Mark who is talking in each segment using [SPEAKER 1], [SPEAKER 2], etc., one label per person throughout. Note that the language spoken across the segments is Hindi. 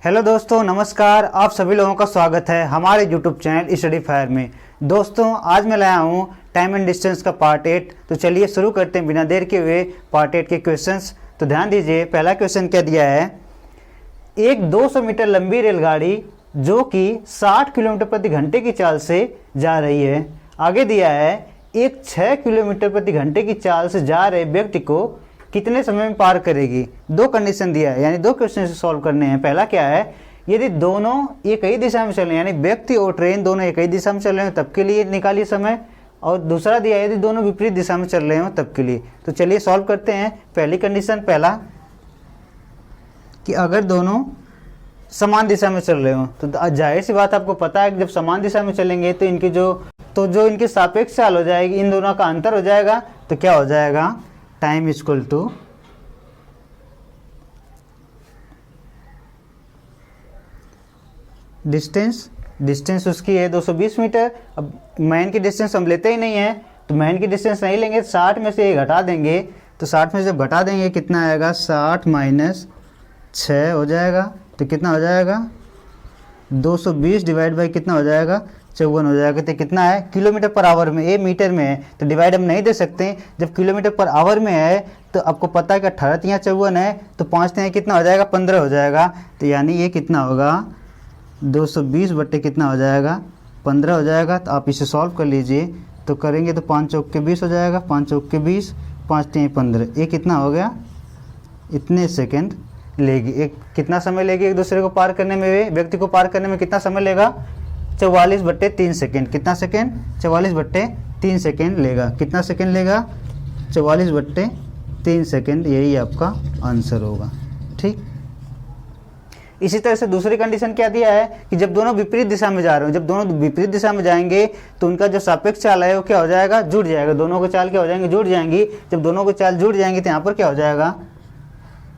[SPEAKER 1] हेलो दोस्तों, नमस्कार। आप सभी लोगों का स्वागत है हमारे यूट्यूब चैनल स्टडी फायर में। दोस्तों, आज मैं लाया हूँ टाइम एंड डिस्टेंस का पार्ट 8। तो चलिए शुरू करते हैं बिना देर के हुए पार्ट 8 के क्वेश्चंस। तो ध्यान दीजिए, पहला क्वेश्चन क्या दिया है। एक 200 मीटर लंबी रेलगाड़ी जो कि 60 किलोमीटर प्रति घंटे की चाल से जा रही है। आगे दिया है एक 6 किलोमीटर प्रति घंटे की चाल से जा रहे व्यक्ति को कितने समय में पार करेगी। दो कंडीशन दिया है, यानी दो क्वेश्चन से सॉल्व करने हैं। पहला क्या है, यदि दोनों एक ही दिशा में चल रहे हैं, यानी व्यक्ति और ट्रेन दोनों एक ही दिशा में चल रहे हैं तब के लिए निकालिए समय। और दूसरा दिया है यदि दोनों विपरीत दिशा में चल रहे हो तब के लिए। तो चलिए सॉल्व करते हैं। पहली कंडीशन, पहला कि अगर दोनों समान दिशा में चल रहे हो तो जाहिर सी बात आपको पता है कि जब समान दिशा में चलेंगे तो इनकी जो इनकी सापेक्ष चाल हो जाएगी, इन दोनों का अंतर हो जाएगा। तो क्या हो जाएगा, टाइम इक्वल टू डिस्टेंस उसकी है 220 मीटर। अब मैन की डिस्टेंस हम लेते ही नहीं है, तो मैन की डिस्टेंस नहीं लेंगे, 60 में से ये घटा देंगे। तो 60 में से जब घटा देंगे कितना आएगा, 60 माइनस 6 हो जाएगा। तो कितना हो जाएगा, 220 डिवाइड बाई कितना हो जाएगा, 54 हो जाएगा। तो कितना है, किलोमीटर पर आवर में, ये मीटर में है तो डिवाइड हम नहीं दे सकते। जब किलोमीटर पर आवर में है तो आपको पता है कि 18 तियाँ 54 है, तो 5 तियाँ कितना हो जाएगा, 15 हो जाएगा। तो यानी ये कितना होगा, 220 बट्टे कितना हो जाएगा, 15 हो जाएगा। तो आप इसे सॉल्व कर लीजिए। तो करेंगे तो 5 चौक के 20 हो जाएगा, 5 चौक के 20, 5 तियाँ 15। ये कितना हो गया, इतने सेकेंड लेगी। एक कितना समय लेगी एक दूसरे को पार करने में, व्यक्ति को पार करने में कितना समय लेगा, 44/3 सेकेंड। कितना सेकेंड, 44/3 सेकेंड लेगा। कितना सेकेंड लेगा, 44/3 सेकेंड। यही आपका आंसर होगा। ठीक, इसी तरह से दूसरी कंडीशन क्या दिया है कि जब दोनों विपरीत दिशा में जा रहे हो, जब दोनों विपरीत दिशा में जाएंगे तो उनका जो सापेक्ष चाल है वो क्या हो जाएगा, जुड़ जाएगा। दोनों की चाल क्या हो जाएंगे, जुड़ जाएंगी। जब दोनों की चाल जुड़ जाएंगी तो यहाँ पर क्या हो जाएगा,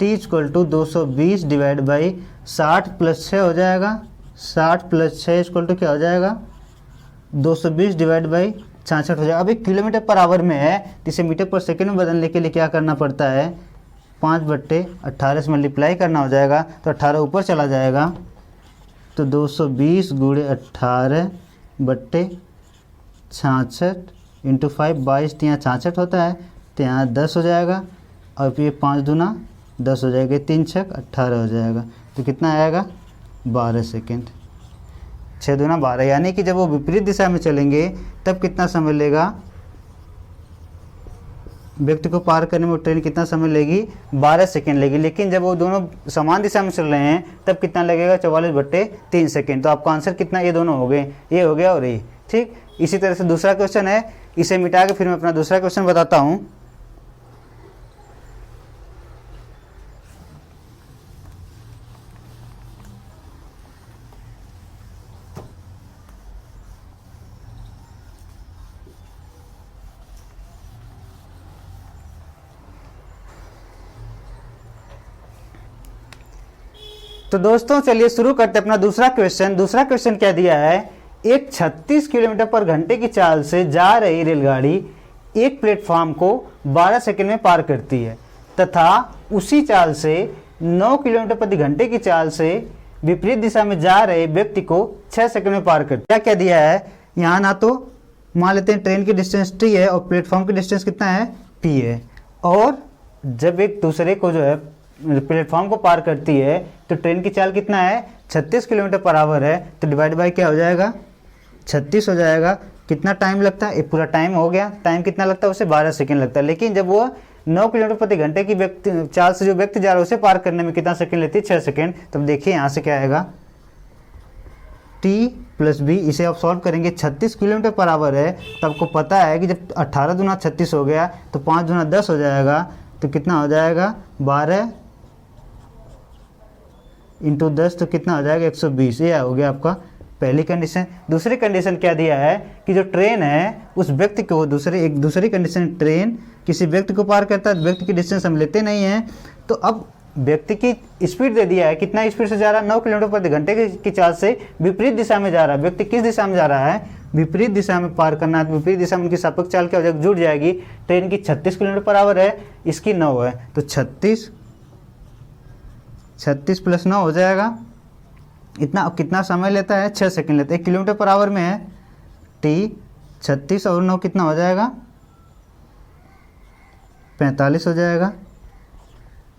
[SPEAKER 1] t equal to 220 divide by 60 plus 6 हो जाएगा। 60 प्लस 6 इक्वल टू क्या हो जाएगा, 220 डिवाइड बाई 66 हो जाएगा। अभी किलोमीटर पर आवर में है तो इसे मीटर पर सेकेंड में बदलने के लिए क्या करना पड़ता है, 5/18 से मल्टीप्लाई करना हो जाएगा। तो 18 ऊपर चला जाएगा। तो 220 गुणे 18/66 इंटू 5, 22 तियाँ 66 होता है। तो यहाँ 10 हो जाएगा। और फिर 5 दूना 10 हो जाएगा, 3 छक 18 हो जाएगा। तो कितना आएगा, 12 सेकेंड। 6 दूना 12, यानी कि जब वो विपरीत दिशा में चलेंगे तब कितना समय लेगा, व्यक्ति को पार करने में ट्रेन कितना समय लेगी, 12 सेकेंड लेगी। लेकिन जब वो दोनों समान दिशा में चल रहे हैं तब कितना लगेगा, 44/3 सेकेंड। तो आपका आंसर कितना, ये दोनों हो गए, ये हो गया और ये। ठीक, इसी तरह से दूसरा क्वेश्चन है, इसे मिटा के फिर मैं अपना दूसरा क्वेश्चन बताता हूँ। तो दोस्तों चलिए शुरू करते हैं अपना दूसरा क्वेश्चन। दूसरा क्वेश्चन क्या दिया है, एक 36 किलोमीटर पर घंटे की चाल से जा रही रेलगाड़ी एक प्लेटफॉर्म को 12 सेकंड में पार करती है तथा उसी चाल से 9 किलोमीटर प्रति घंटे की चाल से विपरीत दिशा में जा रहे व्यक्ति को 6 सेकंड में पार करती है। क्या क्या दिया है यहाँ, ना तो मान लेते हैं ट्रेन की डिस्टेंस t है और प्लेटफॉर्म की डिस्टेंस कितना है, p है। और जब एक दूसरे को जो है प्लेटफॉर्म को पार करती है तो ट्रेन की चाल कितना है, 36 किलोमीटर पर आवर है। तो डिवाइड बाई क्या हो जाएगा, 36 हो जाएगा। कितना टाइम लगता है, ये पूरा टाइम हो गया। टाइम कितना लगता है उसे, 12 सेकंड लगता है। लेकिन जब वो 9 किलोमीटर प्रति घंटे की व्यक्ति चाल से जो व्यक्ति जा रहा है उसे पार करने में कितना सेकंड लेती है, 6 सेकंड। तब देखिए यहाँ से क्या आएगा, t प्लस b। इसे आप सॉल्व करेंगे, 36 किलोमीटर पर आवर है तो आपको पता है कि जब 18 दूना 36 हो गया तो 5 दूना 10 हो जाएगा। तो कितना हो जाएगा, 12 इंटू 10 तो कितना हो जाएगा, 120। ये हो गया आपका पहली कंडीशन। दूसरी कंडीशन क्या दिया है कि जो ट्रेन है उस व्यक्ति को दूसरी कंडीशन, ट्रेन किसी व्यक्ति को पार करता है, व्यक्ति की डिस्टेंस हम लेते नहीं हैं। तो अब व्यक्ति की स्पीड दे दिया है, कितना स्पीड से जा रहा है, 9 किलोमीटर प्रति घंटे की चाल से विपरीत दिशा में जा रहा है। व्यक्ति किस दिशा में जा रहा है, विपरीत दिशा में पार करना है। विपरीत दिशा में उनकी सापेक्ष चाल क्या हो जाएगी, जुड़ जाएगी। ट्रेन की 36 किलोमीटर पर आवर है, इसकी 9 है। तो 36 प्लस 9 हो जाएगा इतना कितना समय लेता है, 6 सेकंड लेता है। 1 किलोमीटर पर आवर में है t 36 और 9 कितना हो जाएगा, 45 हो जाएगा,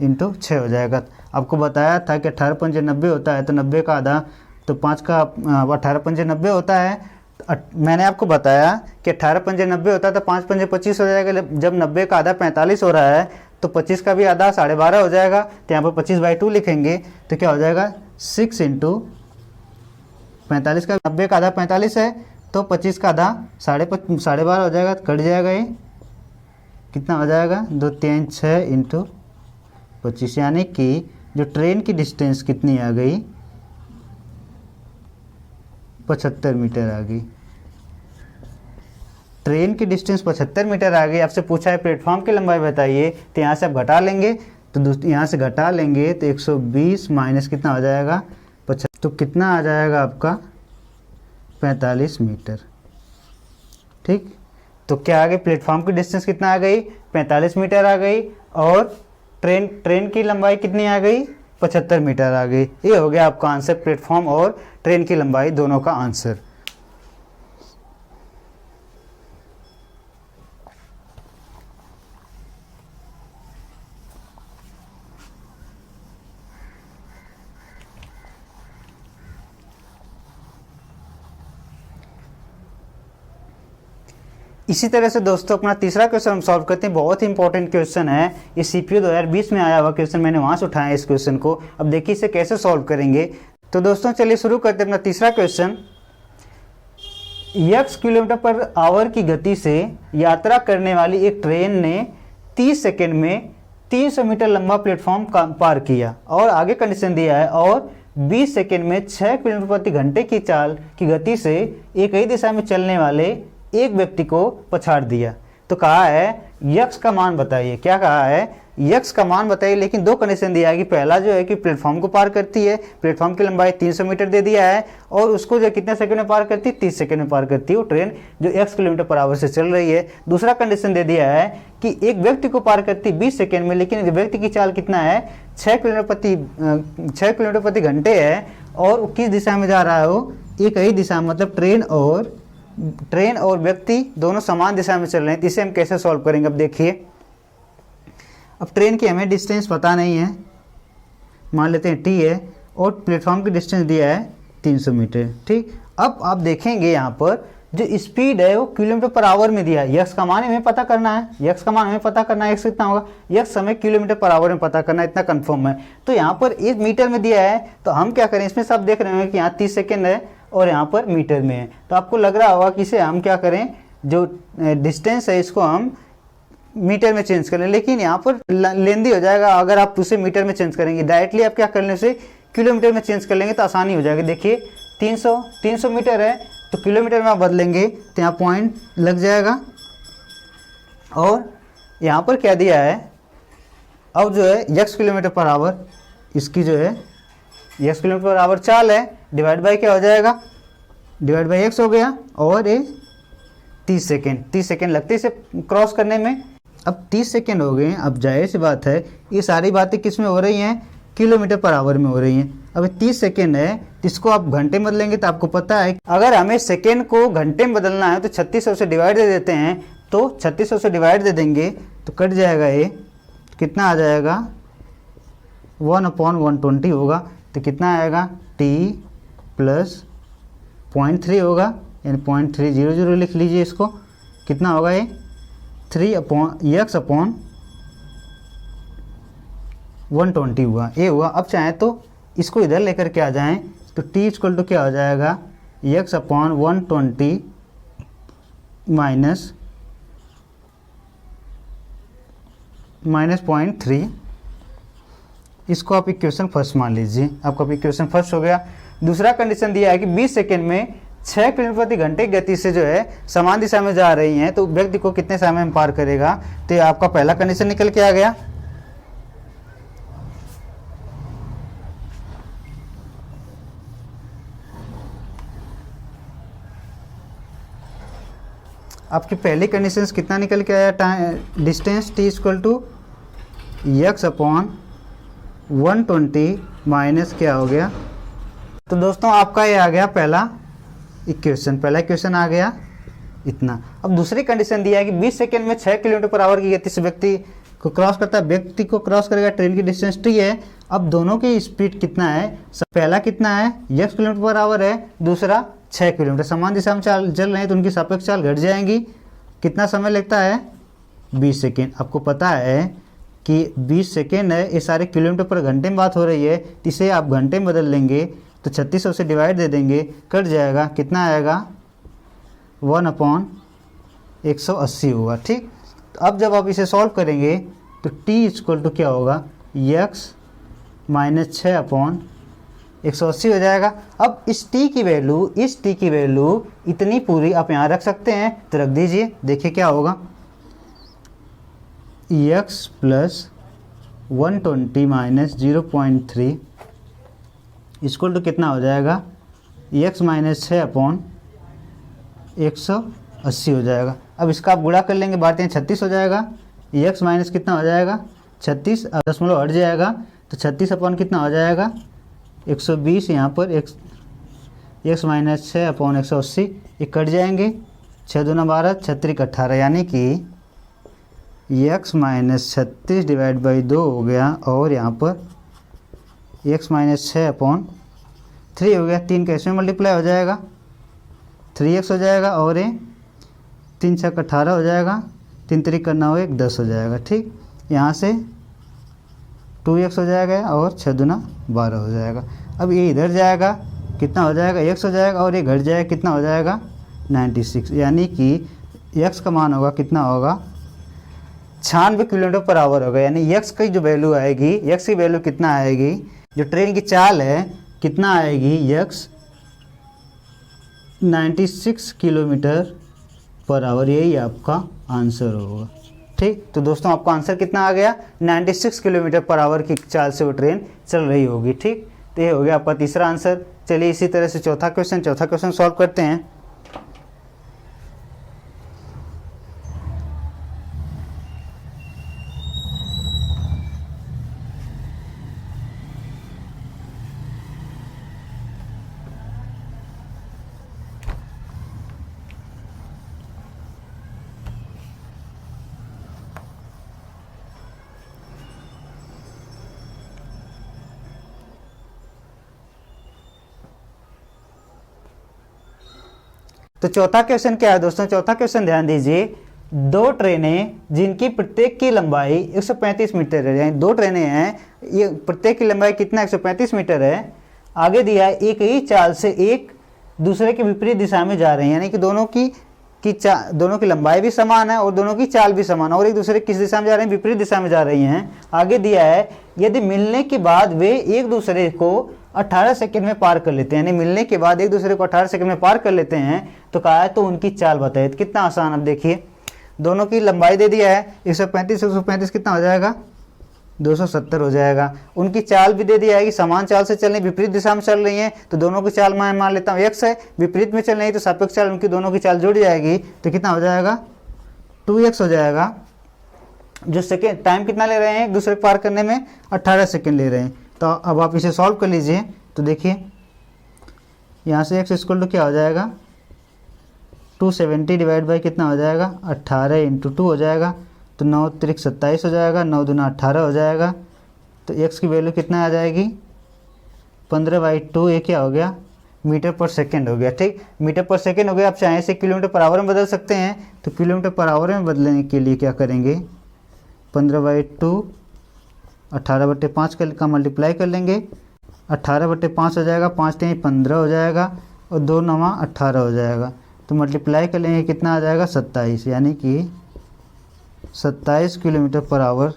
[SPEAKER 1] इंटू 6 हो जाएगा। आपको बताया था कि 18 पंजे 90 होता है, तो 90 का आधा, तो 5 का 18 पंजे 90 होता है। मैंने आपको बताया कि 18 पंजे 90 होता है तो 5 पंजे 25 हो जाएगा। जब 90 का आधा 45 हो रहा है तो 25 का भी आधा 12.5 हो जाएगा। तो यहाँ पर 25/2 लिखेंगे तो क्या हो जाएगा, 6 इंटू 45 का, 90 का आधा 45 है तो 25 का आधा 12.5 हो जाएगा, कट जाएगा। ये कितना हो जाएगा, 2 3 6 इंटू 25, यानी कि जो ट्रेन की डिस्टेंस कितनी आ गई, 75 मीटर आ गई। ट्रेन की डिस्टेंस 75 मीटर आ गई। आपसे पूछा है प्लेटफॉर्म की लंबाई बताइए, तो यहाँ से आप घटा लेंगे, तो यहाँ से घटा लेंगे तो 120 माइनस कितना हो जाएगा, 75, तो कितना आ जाएगा आपका 45 मीटर। ठीक, तो क्या आ गई, प्लेटफॉर्म की डिस्टेंस कितना आ गई, 45 मीटर आ गई, और ट्रेन की लंबाई कितनी आ गई, 75 मीटर आ गई। ये हो गया आपका आंसर, प्लेटफॉर्म और ट्रेन की लंबाई दोनों का आंसर। इसी तरह से दोस्तों अपना तीसरा क्वेश्चन हम सॉल्व करते हैं। बहुत ही इंपॉर्टेंट क्वेश्चन है, ये सीपीयू 2020 में आया हुआ क्वेश्चन, मैंने वहां से उठाया इस क्वेश्चन को। अब देखिए इसे कैसे सॉल्व करेंगे। तो दोस्तों चलिए शुरू करते हैं अपना तीसरा question. x kilometre per hour की गति से यात्रा करने वाली एक ट्रेन ने 30 सेकेंड में 300 मीटर लंबा प्लेटफॉर्म पार किया, और आगे कंडीशन दिया है, और 20 सेकेंड में 6 किलोमीटर प्रति घंटे की चाल की गति से एक ही दिशा में चलने वाले एक व्यक्ति को पछाड़ दिया। तो कहा है यक्स का मान बताइए। क्या कहा है, यक्स का मान बताइए, लेकिन दो कंडीशन दिया है कि पहला जो है कि प्लेटफॉर्म को पार करती है, प्लेटफॉर्म की लंबाई 300 मीटर दे दिया है, और उसको जो कितने सेकंड में पार करती है, 30 सेकंड में पार करती है वो ट्रेन जो x किलोमीटर पर आवर से चल रही है। दूसरा कंडीशन दे दिया है कि एक व्यक्ति को पार करती 20 सेकंड में, लेकिन व्यक्ति की चाल कितना है, 6 किलोमीटर प्रति घंटे है, और वो किस दिशा में जा रहा है, वो एक ही दिशा, मतलब ट्रेन और व्यक्ति दोनों समान दिशा में चल रहे हैं। तो इसे हम कैसे सॉल्व करेंगे, अब देखिए। अब ट्रेन की हमें डिस्टेंस पता नहीं है, मान लेते हैं t है, और प्लेटफॉर्म की डिस्टेंस दिया है 300 मीटर। ठीक, अब आप देखेंगे यहाँ पर जो स्पीड है वो किलोमीटर पर आवर में दिया है। यक्स का मान हमें पता करना है, यक्स का मान हमें पता करना है, एक्स कितना होगा, यक्स हमें किलोमीटर पर आवर में पता करना है, इतना कंफर्म है। तो यहाँ पर 1 मीटर में दिया है, तो हम क्या करें, इसमें सब देख रहे हैं कि यहाँ 30 सेकेंड है और यहाँ पर मीटर में है। तो आपको लग रहा होगा कि इसे हम क्या करें, जो डिस्टेंस है इसको हम मीटर में चेंज कर लें, लेकिन यहाँ पर लेंदी हो जाएगा अगर आप उसे मीटर में चेंज करेंगे। डायरेक्टली आप क्या कर लें, उसे किलोमीटर में चेंज कर लेंगे तो आसानी हो जाएगी। देखिए 300 मीटर है, तो किलोमीटर में आप बदलेंगे तो यहाँ पॉइंट लग जाएगा, और यहाँ पर क्या दिया है, अब जो है x किलोमीटर पर आवर, इसकी जो है x किलोमीटर पर आवर चाल है, डिवाइड बाई क्या हो जाएगा, डिवाइड बाई x हो गया, और ये 30 सेकेंड लगते हैं इसे क्रॉस करने में। अब 30 सेकेंड हो गए हैं। अब जाहिर सी बात है ये सारी बातें किस में हो रही हैं, किलोमीटर पर आवर में हो रही हैं। अब 30 सेकेंड है, इसको आप घंटे में बदलेंगे तो आपको पता है अगर हमें सेकेंड को घंटे में बदलना है तो 3600 से डिवाइड दे देते हैं, तो 3600 से डिवाइड दे देंगे तो कट जाएगा, ये कितना आ जाएगा, 1/120 होगा। तो कितना आएगा, t प्लस 0.3 होगा, यानी 0.300 लिख लीजिए इसको। कितना होगा ये, 3x/120 हुआ, ये हुआ। अब चाहे तो इसको इधर लेकर के आ जाएं तो t इक्वल टू क्या हो जाएगा, x/120 माइनस 0.3। इसको आप इक्वेशन फर्स्ट मान लीजिए, आपका इक्वेशन फर्स्ट हो गया। दूसरा कंडीशन दिया है कि 20 सेकेंड में 6 किलोमीटर प्रति घंटे की गति से जो है समान दिशा में जा रही हैं, तो व्यक्ति को कितने समय में पार करेगा। तो आपका पहला कंडीशन निकल के आ गया। आपकी पहली कंडीशन कितना निकल के आया, distance t equal to x/120 minus क्या हो गया, तो दोस्तों आपका ये आ गया पहला इक्वेशन आ गया इतना। अब दूसरी कंडीशन दिया है कि 20 सेकंड में 6 किलोमीटर पर आवर की गति से व्यक्ति को क्रॉस करता है, व्यक्ति को क्रॉस करेगा, ट्रेन की डिस्टेंस टी है। अब दोनों की स्पीड कितना है, पहला कितना है x किलोमीटर पर आवर है, दूसरा 6 किलोमीटर, समान दिशा में चल रहे हैं तो उनकी सापेक्ष चाल घट जाएंगी। कितना समय लगता है 20 सेकेंड। आपको पता है कि 20 सेकेंड है, ये सारे किलोमीटर पर घंटे में बात हो रही है, इसे आप घंटे में बदल लेंगे तो 3600 से डिवाइड दे देंगे, कट जाएगा, कितना आएगा 1/180 होगा। ठीक, तो अब जब आप इसे सॉल्व करेंगे तो t इक्वल टू क्या होगा, x माइनस 6/180 हो जाएगा। अब इस t की वैल्यू इतनी पूरी आप यहाँ रख सकते हैं, तो रख दीजिए, देखिए क्या होगा, x plus 120 minus 0.3 equal to कितना हो जाएगा, x माइनस 6/180 हो जाएगा। अब इसका आप गुणा कर लेंगे, बारते हैं 36 हो जाएगा, x माइनस कितना हो जाएगा 36, दशमलव हट जाएगा तो 36 अपॉन कितना हो जाएगा 120, यहाँ पर x माइनस 6/180 ये कट जाएंगे, 6 दूना 12, 36 18, यानी कि x माइनस 36 डिवाइड बाई 2 हो गया, और यहाँ पर x माइनस 6/3 हो गया। 3 का इसमें मल्टीप्लाई हो जाएगा, 3x हो जाएगा, और ये 3 6 18 हो जाएगा, 3 3 करना हो 1 10 हो जाएगा। ठीक, यहाँ से 2x हो जाएगा और 6 दूना 12 हो जाएगा। अब ये इधर जाएगा, कितना हो जाएगा x हो जाएगा, और ये घट जाएगा, कितना हो जाएगा 96, यानी कि x का मान होगा, कितना होगा 96 किलोमीटर पर आवर होगा। यानी x की जो वैल्यू आएगी, x की वैल्यू कितना आएगी, जो ट्रेन की चाल है कितना आएगी, x 96 किलोमीटर पर आवर, यही आपका आंसर होगा। ठीक, तो दोस्तों आपका आंसर कितना आ गया, 96 किलोमीटर पर आवर की चाल से वो ट्रेन चल रही होगी। ठीक, तो ये हो गया आपका तीसरा आंसर। चलिए इसी तरह से चौथा क्वेश्चन सॉल्व करते हैं। तो चौथा क्वेश्चन क्या है दोस्तों, चौथा क्वेश्चन ध्यान दीजिए, दो ट्रेनें जिनकी प्रत्येक की लंबाई 135 मीटर है, यानी दो ट्रेनें हैं, ये प्रत्येक की लंबाई कितना 135 मीटर है, आगे दिया है एक ही चाल से एक दूसरे के विपरीत दिशा में जा रहे हैं, यानी कि दोनों की लंबाई भी समान है और दोनों की चाल भी समान है, और एक दूसरे किस दिशा में जा रहे हैं, विपरीत दिशा में जा रही हैं। आगे दिया है यदि मिलने के बाद वे एक दूसरे को 18 सेकंड में पार कर लेते हैं, यानी मिलने के बाद एक दूसरे को 18 सेकंड में पार कर लेते हैं, तो कहा है तो उनकी चाल बताइए। तो कितना आसान, अब देखिए दोनों की लंबाई दे दिया है, 135 कितना हो जाएगा 270 हो जाएगा। उनकी चाल भी दे दिया है कि समान चाल से चल रही, विपरीत दिशा में चल रही हैं, तो दोनों की चाल मैं मान लेता हूँ x है, विपरीत में चल रही तो सापेक्ष चाल उनकी दोनों की चाल जुड़ जाएगी, तो कितना हो जाएगा 2x हो जाएगा। जो सेकेंड टाइम कितना ले रहे हैं एक दूसरे को पार करने में, 18 सेकेंड ले रहे हैं। तो अब आप इसे सॉल्व कर लीजिए, तो देखिए यहाँ से x इक्वल टू क्या हो जाएगा 270 डिवाइड बाई कितना हो जाएगा 18 इंटू 2 हो जाएगा, तो 9 त्रिक 27 हो जाएगा, 9 दूना 18 हो जाएगा। तो x की वैल्यू कितना आ जाएगी 15/2, ये क्या हो गया मीटर पर सेकेंड हो गया। ठीक, मीटर पर सेकेंड हो गया। आप चाहें इसे किलोमीटर पर आवर में बदल सकते हैं, तो किलोमीटर पर आवर में बदलने के लिए क्या करेंगे 15/2 18/5 का मल्टीप्लाई कर लेंगे, 18/5 हो जाएगा, 5 3 15 हो जाएगा, और 2 9 18 हो जाएगा। तो मल्टीप्लाई कर लेंगे, कितना आ जाएगा 27, यानी कि 27 किलोमीटर पर आवर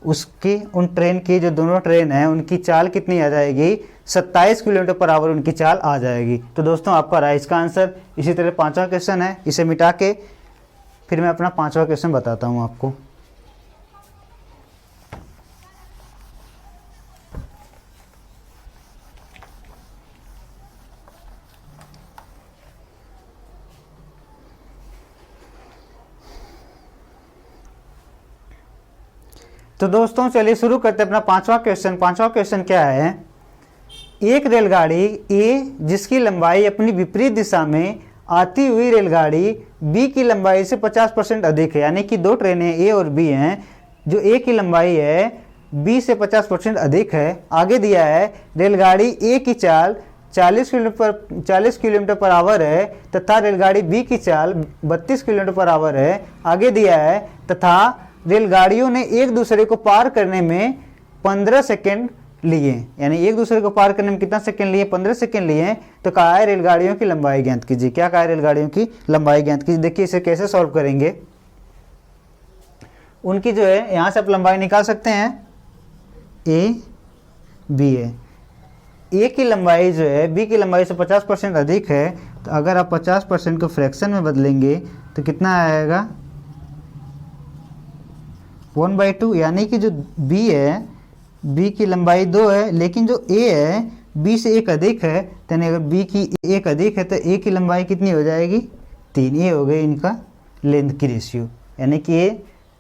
[SPEAKER 1] उसकी उन ट्रेन की, जो दोनों ट्रेन हैं उनकी चाल कितनी आ जाएगी 27 किलोमीटर पर आवर उनकी चाल आ जाएगी। तो दोस्तों आपका रहा इसका आंसर। इसी तरह पांचवा क्वेश्चन है, इसे मिटा के फिर मैं अपना पांचवा क्वेश्चन बताता हूँ आपको। तो दोस्तों चलिए शुरू करते हैं अपना पांचवा क्वेश्चन। पांचवा क्वेश्चन क्या है, एक रेलगाड़ी ए जिसकी लंबाई अपनी विपरीत दिशा में आती हुई रेलगाड़ी बी की लंबाई से 50% अधिक है, यानी कि दो ट्रेनें ए और बी हैं, जो ए की लंबाई है बी से 50% अधिक है। आगे दिया है रेलगाड़ी ए की चाल 40 किलोमीटर पर आवर है तथा रेलगाड़ी बी की चाल 32 किलोमीटर पर आवर है। आगे दिया है तथा रेलगाड़ियों ने एक दूसरे को पार करने में 15 सेकेंड लिए, यानी एक दूसरे को पार करने में कितना सेकंड लिए, 15 सेकंड लिए। तो कहा है रेलगाड़ियों की लंबाई ज्ञात कीजिए। क्या कहा है, रेलगाड़ियों की लंबाई ज्ञात कीजिए। देखिए इसे कैसे सॉल्व करेंगे। उनकी जो है यहाँ से आप लंबाई निकाल सकते हैं, ए बी है, ए की लंबाई जो है बी की लंबाई से 50% अधिक है। तो अगर आप 50% को फ्रैक्शन में बदलेंगे तो कितना आएगा, 1/2, यानी कि जो बी है बी की लंबाई 2 है, लेकिन जो ए है बी से 1 अधिक है, यानी अगर बी की 1 अधिक है तो ए की लंबाई कितनी हो जाएगी, 3। ये हो गई इनका लेंथ की रेशियो, यानी कि ए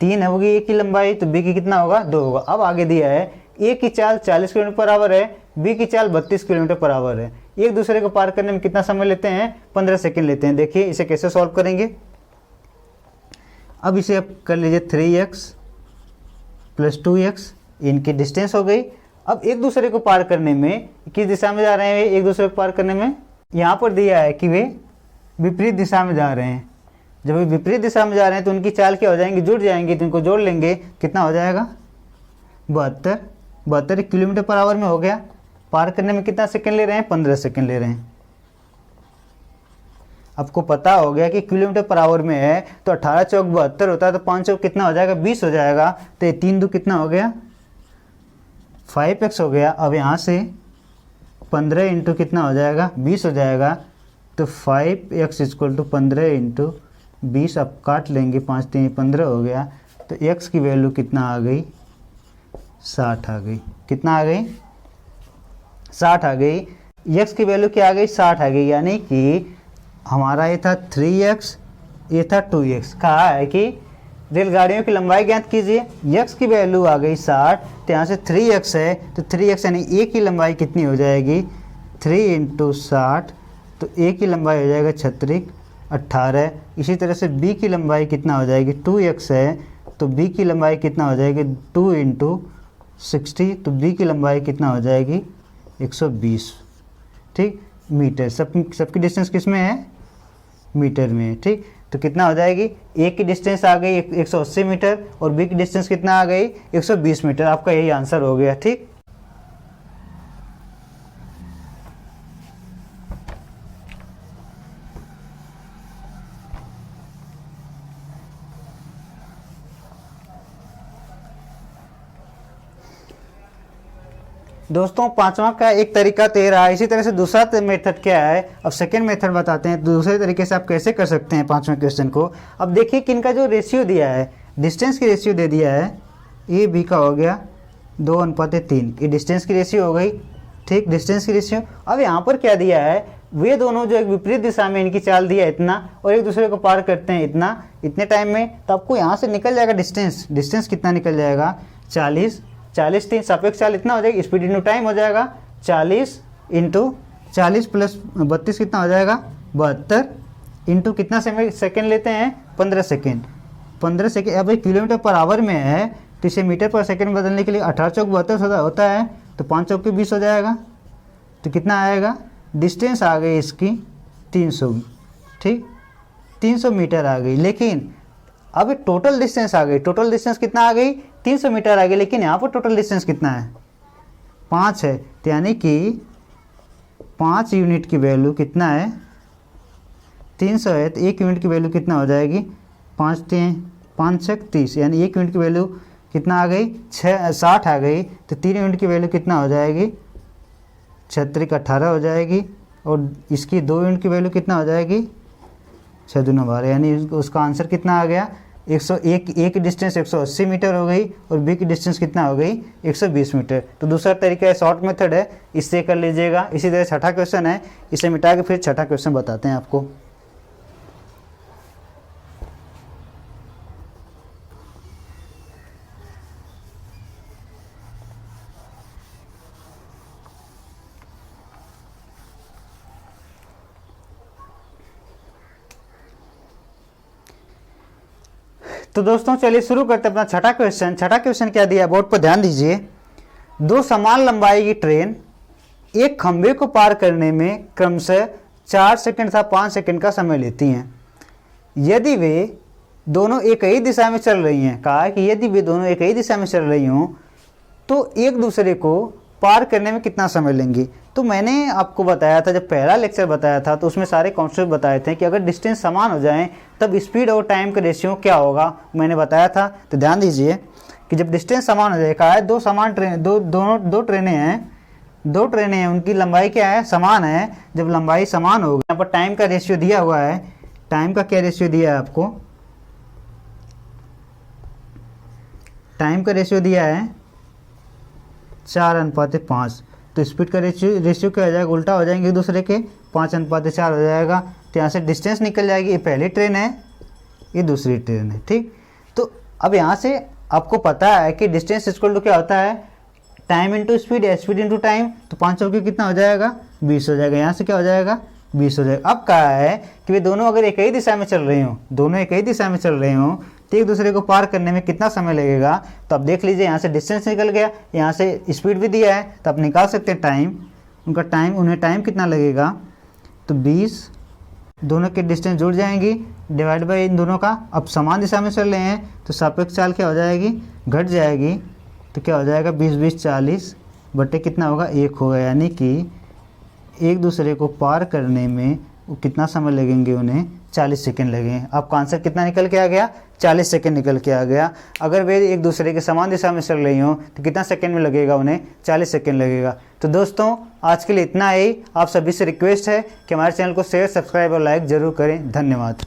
[SPEAKER 1] 3 होगी ए की लंबाई, तो बी की कितना होगा, 2 होगा। अब आगे दिया है ए की चाल 40 किलोमीटर पर आवर है, बी की चाल 32 किलोमीटर पर आवर है। एक दूसरे को पार करने में कितना समय लेते हैं, 15 सेकेंड लेते हैं। देखिए इसे कैसे सॉल्व करेंगे। अब इसे आप कर लीजिए 3x + 2x, इनकी डिस्टेंस हो गई। अब एक दूसरे को पार करने में किस दिशा में जा रहे हैं, एक दूसरे को पार करने में, यहाँ पर दिया है कि वे विपरीत दिशा में जा रहे हैं। जब वे विपरीत दिशा में जा रहे हैं तो उनकी चाल क्या हो जाएंगी, जुड़ जाएंगी। तो इनको जोड़ लेंगे, कितना हो जाएगा, 72 किलोमीटर पर आवर में हो गया। पार करने में कितना सेकंड ले रहे हैं, 15 सेकंड ले रहे हैं। आपको पता हो गया कि किलोमीटर पर आवर में है तो 18 चौक 72 होता है, तो 5 चौक कितना हो जाएगा, 20 हो जाएगा। तो 3 2 कितना हो गया, 5x हो गया। अब यहाँ से 15 इंटू कितना हो जाएगा, 20 हो जाएगा। तो 5x = 15 इंटू 20 आप काट लेंगे, 5 3 15 हो गया। तो x की वैल्यू कितना आ गई, 60 आ गई। कितना आ गई, 60 आ गई। x की वैल्यू क्या आ गई, 60 आ गई। यानी कि हमारा ये था 3x, ये था 2x। कहा है कि रेलगाड़ियों की लंबाई ज्ञात कीजिए। x की वैल्यू आ गई 60, तो यहाँ से 3x है, तो 3x यानी a की लंबाई कितनी हो जाएगी, 3 × 60, तो a की लंबाई हो जाएगा 36 18। इसी तरह से b की लंबाई कितना हो जाएगी, 2x है, तो b की लंबाई कितना हो जाएगी, 2 × 60, तो b की लंबाई कितना हो जाएगी, 120। ठीक, मीटर। सबकी डिस्टेंस किस में है, मीटर में है। ठीक, तो कितना हो जाएगी, ए की डिस्टेंस आ गई 180 मीटर और बी की डिस्टेंस कितना आ गई, 120 मीटर। आपका यही आंसर हो गया। ठीक, दोस्तों पांचवा का एक तरीका तो रहा है। इसी तरह से दूसरा मेथड क्या है, अब सेकंड मेथड बताते हैं। दूसरे तरीके से आप कैसे कर सकते हैं पांचवें क्वेश्चन को। अब देखिए कि इनका जो रेशियो दिया है, डिस्टेंस की रेशियो दे दिया है, ए बी का हो गया 2:3, ये डिस्टेंस की रेशियो हो गई। ठीक, डिस्टेंस की रेशियो। अब यहाँ पर क्या दिया है, वे दोनों जो एक विपरीत दिशा में इनकी चाल दिया इतना और एक दूसरे को पार करते हैं इतना, इतने टाइम में। तो आपको यहाँ से निकल जाएगा डिस्टेंस कितना निकल जाएगा, 40 3 सापेक्ष चाल इतना हो जाएगी, स्पीड इंटू टाइम हो जाएगा। 40 × 40 + 32 कितना हो जाएगा, 72 इंटू कितना सेकेंड लेते हैं, 15 सेकेंड। 15 सेकेंड। अब किलोमीटर पर आवर में है तो इसे मीटर पर सेकेंड बदलने के लिए 18 चौक 72 होता है, तो 5 चौक 20 हो जाएगा। तो कितना आएगा, डिस्टेंस आ गई इसकी 300। ठीक, 300 मीटर आ गई। लेकिन अब टोटल डिस्टेंस आ गई, टोटल डिस्टेंस कितना आ गई, 300 मीटर आ गई। लेकिन यहाँ पर टोटल डिस्टेंस कितना है, 5 है। तो यानी कि 5 यूनिट की वैल्यू कितना है, 300 है, तो 1 यूनिट की वैल्यू कितना हो जाएगी, 5 6 30, यानी 1 यूनिट की वैल्यू कितना आ गई, 60 आ गई। तो 3 यूनिट की वैल्यू कितना हो जाएगी, 36 18 हो जाएगी। और इसकी 2 यूनिट की वैल्यू कितना हो जाएगी, 6 दूना 12, यानी उसका आंसर कितना आ गया, 101। ए की डिस्टेंस 180 मीटर हो गई और बी की डिस्टेंस कितना हो गई, 120 मीटर। तो दूसरा तरीका है, शॉर्ट मेथड है, इससे कर लीजिएगा। इसी तरह छठा क्वेश्चन है, इसे मिटा के फिर छठा क्वेश्चन बताते हैं आपको। तो दोस्तों चलिए शुरू करते हैं अपना छठा क्वेश्चन। छठा क्वेश्चन क्या दिया है बोर्ड पर ध्यान दीजिए। दो समान लंबाई की ट्रेन एक खंभे को पार करने में क्रमशः 4 सेकंड तथा 5 सेकंड का समय लेती हैं। यदि वे दोनों एक ही दिशा में चल रही हैं, कहा कि यदि वे दोनों एक ही दिशा में चल रही हों तो एक दूसरे को पार करने में कितना समय लेंगी। तो मैंने आपको बताया था, जब पहला लेक्चर बताया था तो उसमें सारे कॉन्सेप्ट बताए थे कि अगर डिस्टेंस समान हो जाएं तब स्पीड और टाइम का रेशियो क्या होगा, मैंने बताया था। तो ध्यान दीजिए कि जब डिस्टेंस समान हो जाए, कहा है दो समान ट्रेन दो ट्रेनें हैं, उनकी लंबाई क्या है, समान है। जब लंबाई समान होगी, यहाँ पर टाइम का रेशियो दिया हुआ है। टाइम का क्या रेशियो दिया है आपको, टाइम का रेशियो दिया है 4:5। तो स्पीड का रेशियो क्या हो जाएगा, उल्टा हो जाएंगे एक दूसरे के, 5:4 हो जाएगा। तो यहाँ से डिस्टेंस निकल जाएगी, ये पहली ट्रेन है, ये दूसरी ट्रेन है, ठीक। तो अब यहाँ से आपको पता है कि डिस्टेंस इक्वल टू क्या होता है, टाइम इंटू स्पीड या स्पीड इंटू टाइम। तो 5 चौके कितना हो जाएगा, 20 हो जाएगा। यहाँ से क्या हो जाएगा, 20 हो जाएगा। अब कहा है कि वे दोनों अगर एक ही दिशा में चल रहे हों, दोनों एक ही दिशा में चल रहे हों तो एक दूसरे को पार करने में कितना समय लगेगा। तो अब देख लीजिए, यहाँ से डिस्टेंस निकल गया, यहाँ से स्पीड भी दिया है, तो आप निकाल सकते हैं टाइम, उन्हें टाइम कितना लगेगा। तो 20, दोनों के डिस्टेंस जुड़ जाएंगी, डिवाइड बाई इन दोनों का। अब समान दिशा में चल रहे हैं तो सापेक्ष चाल क्या हो जाएगी, घट जाएगी। तो क्या हो जाएगा, 20 40 बटे कितना होगा, 1 होगा। यानी कि एक दूसरे को पार करने में कितना समय लगेंगे, उन्हें 40 सेकंड लगेंगे। आपका आंसर कितना निकल के आ गया, 40 सेकंड निकल के आ गया। अगर वे एक दूसरे के समान दिशा में चल रही हों तो कितना सेकंड में लगेगा, उन्हें 40 सेकंड लगेगा। तो दोस्तों आज के लिए इतना ही। आप सभी से रिक्वेस्ट है कि हमारे चैनल को शेयर, सब्सक्राइब और लाइक जरूर करें। धन्यवाद।